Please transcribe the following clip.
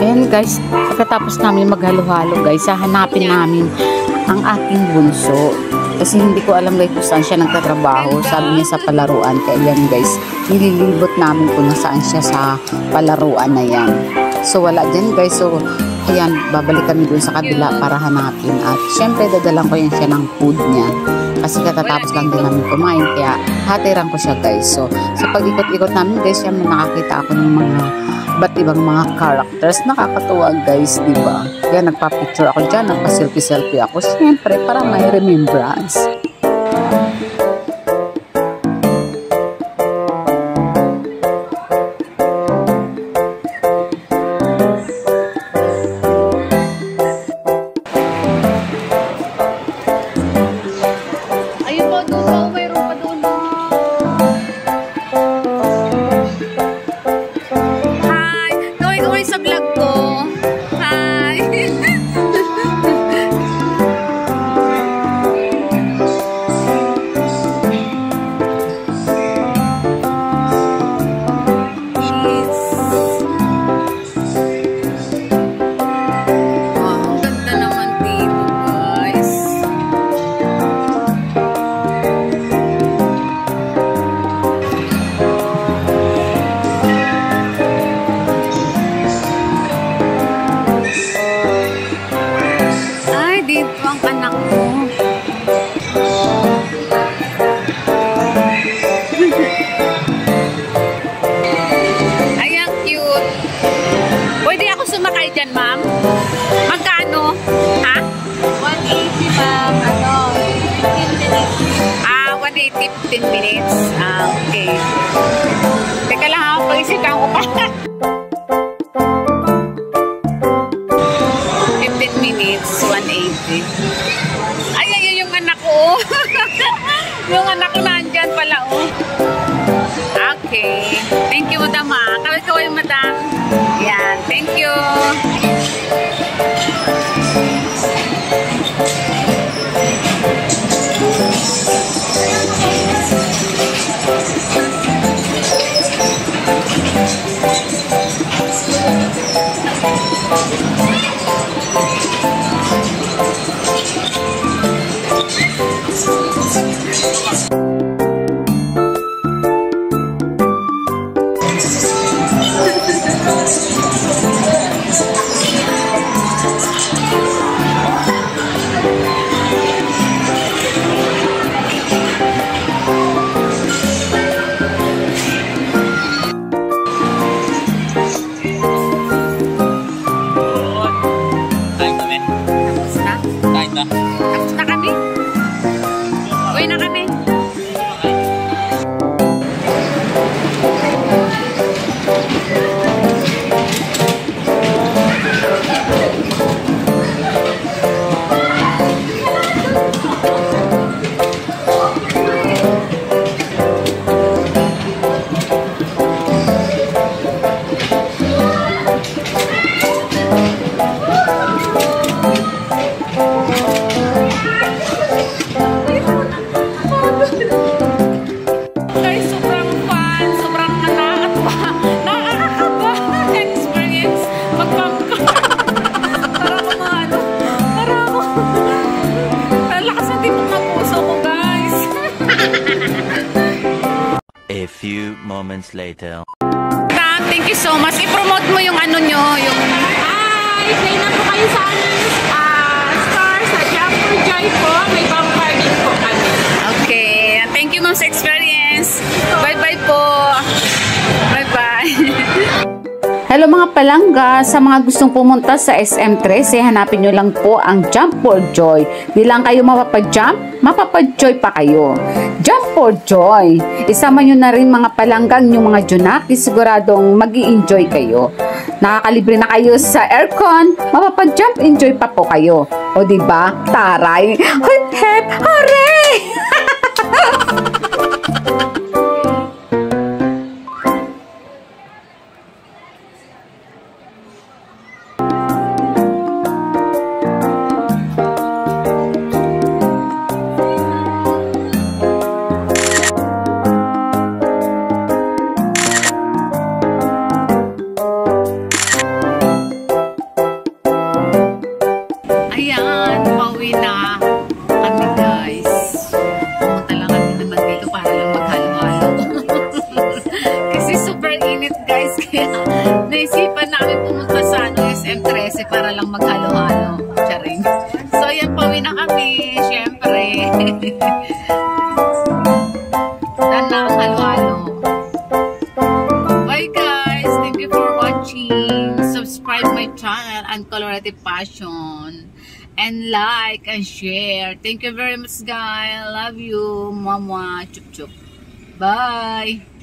Ayan guys, pagkatapos namin maghalo-halo guys, hahanapin namin ang aking bunso. Kasi hindi ko alam guys kung saan siya nagtatrabaho. Sabi niya sa palaruan. Kaya yan guys, nililibot namin kung nasaan siya sa palaruan na yan. So wala dyan guys. So ayan, babalik kami dun sa kabila para hanapin. At syempre dadalang ko yan siya ng food niya. Kasi katatapos lang din namin kumain. Kaya hatiran ko siya guys. So sa pag-ikot-ikot namin guys, yan nakakita ako ng mga ba't ibang mga characters. Nakakatuwa guys, diba? Kaya nagpa-picture ako dyan, nagpa-selfie-selfie ako. Siyempre, para may remembrance. Ayun po, doon mayroon pa doon. Sa vlog ko. Hi! Wow, ganda naman dito, guys. Dito ang anak mo. Ay, ang cute. Pwede ako sumakay dyan, ma'am? Magkano? Ha? 180 ma'am. Ano? 15 minutes. 180, 15 minutes. Okay. Teka lang ako, pag-isipan ko pa. 15 minutes, 180. Ay, ayun yung anak ko. Yung anak ko nandyan pala, oh. Okay. Thank you, madam, ha. Kaway-kaway, madam. Yan. Thank you. Tapos na kami. Uwi na kami. A few moments later. Thank you so much. I-promote mo yung ano nyo, yung... Hi! Play na po kayo sa aming star sa Jump for Joy po. May pang-parking po kami. Okay. Thank you, ma'am, sa experience. Bye-bye po. Bye-bye. Hello mga palangga, sa mga gustong pumunta sa SM13, hanapin nyo lang po ang Jump for Joy. Di lang kayo mapapajump, mapapajjoy pa kayo. Jump for Joy. Isama nyo na rin mga palanggang yung mga junaki, siguradong mag-i-enjoy kayo. Nakakalibre na kayo sa aircon, mapapajump, enjoy pa po kayo. O diba? Taray! Hip hip! Hooray! super init guys. Kaya naisipan namin pumunta sa SM13 para lang maghalo-halo. Charing. So yan, pauwi na kami. Syempre. Dan na ang halo-halo. Bye guys. Thank you for watching. Subscribe my channel and Colorative Passion. And like and share. Thank you very much guys. Love you. Mama. Chup chup. Bye.